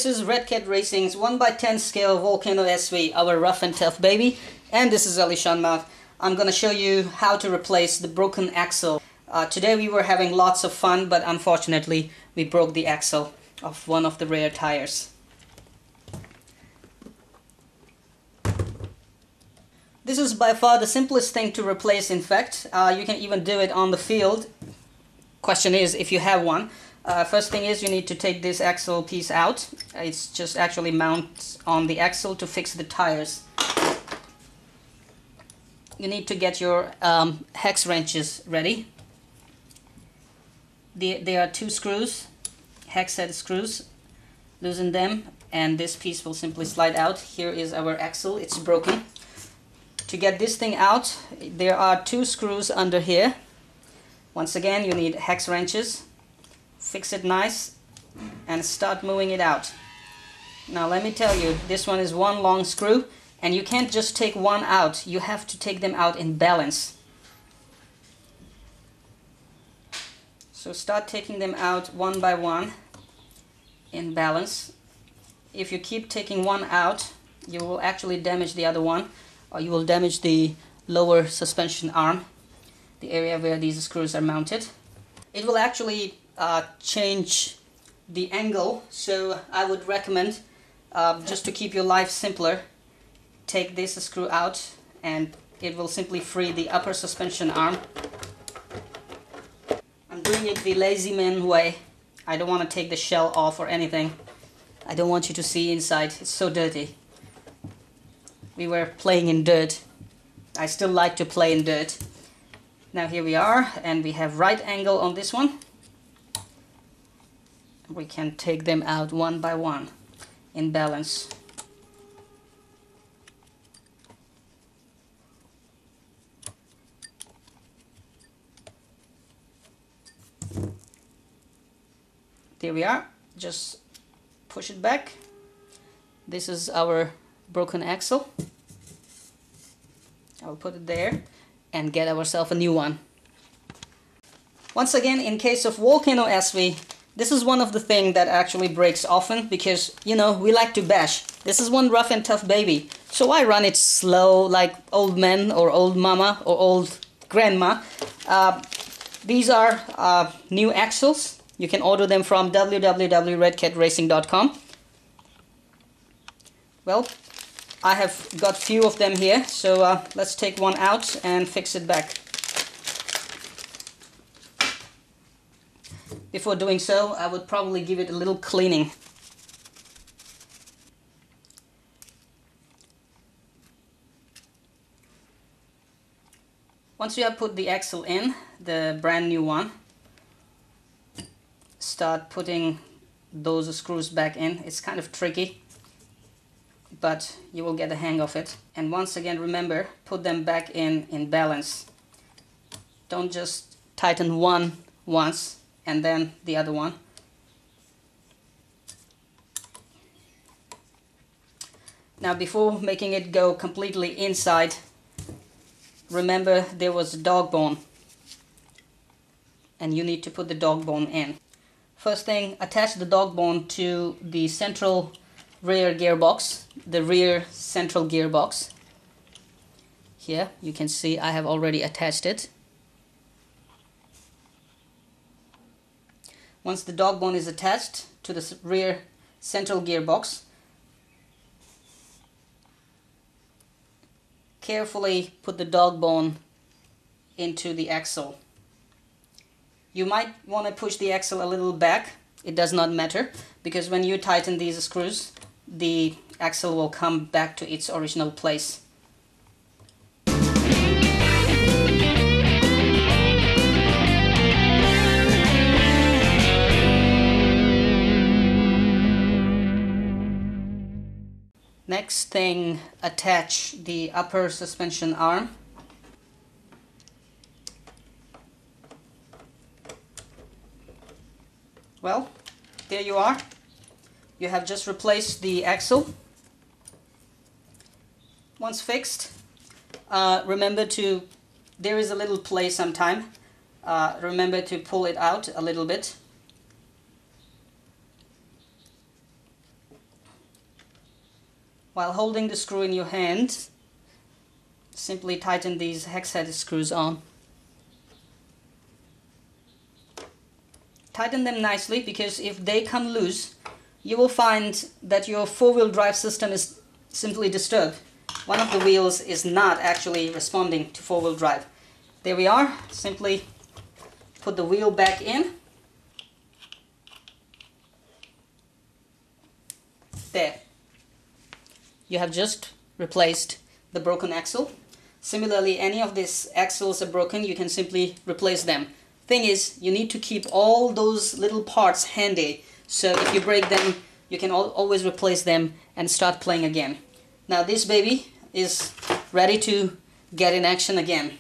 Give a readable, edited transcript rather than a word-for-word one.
This is Red Cat Racing's 1/10 scale Volcano SV, our rough and tough baby. And this is AliShanMao. I'm gonna show you how to replace the broken axle. Today we were having lots of fun, but unfortunately we broke the axle of one of the rear tires. This is by far the simplest thing to replace. In fact, you can even do it on the field. Question is if you have one. First thing is you need to take this axle piece out. It's just actually mount on the axle to fix the tires. You need to get your hex wrenches ready. There are 2 screws, hex head screws. Loosen them and this piece will simply slide out. Here is our axle, it's broken. To get this thing out, there are 2 screws under here. Once again, you need hex wrenches. Fix it nice and start moving it out. Now let me tell you, this one is one long screw and you can't just take one out. You have to take them out in balance. So start taking them out one by one in balance. If you keep taking one out, you will actually damage the other one, or you will damage the lower suspension arm, the area where these screws are mounted. It will actually change the angle, so I would recommend, just to keep your life simpler, take this screw out and it will simply free the upper suspension arm. I'm doing it the lazy man way. I don't want to take the shell off or anything. I don't want you to see inside, it's so dirty. We were playing in dirt. I still like to play in dirt. Now here we are, and we have right angle on this one. We can take them out one by one in balance. There we are. Just push it back. This is our broken axle. I'll put it there and get ourselves a new one. Once again, in case of Volcano SV, this is one of the things that actually breaks often because, you know, we like to bash. This is one rough and tough baby. So I run it slow like old man or old mama or old grandma. These are new axles. You can order them from www.redcatracing.com. Well, I have got few of them here, so let's take one out and fix it back. Before doing so, I would probably give it a little cleaning. Once you have put the axle in, the brand new one, start putting those screws back in. It's kind of tricky, but you will get the hang of it. And once again, remember, put them back in balance. Don't just tighten one once and then the other one. Now before making it go completely inside, remember there was a dog bone and you need to put the dog bone in. First thing, attach the dog bone to the central rear gearbox, the rear central gearbox. Here you can see I have already attached it. Once the dog bone is attached to the rear central gearbox, carefully put the dog bone into the axle. You might want to push the axle a little back. It does not matter, because when you tighten these screws, the axle will come back to its original place. Next thing, attach the upper suspension arm. Well, there you are. You have just replaced the axle. Once fixed, remember to, there is a little play sometime. Remember to pull it out a little bit. While holding the screw in your hand, simply tighten these hex head screws on. Tighten them nicely, because if they come loose, you will find that your four-wheel drive system is simply disturbed. One of the wheels is not actually responding to four-wheel drive. There we are. Simply put the wheel back in. There. You have just replaced the broken axle. Similarly, any of these axles are broken, you can simply replace them. Thing is, you need to keep all those little parts handy, so if you break them, you can always replace them and start playing again. Now this baby is ready to get in action again.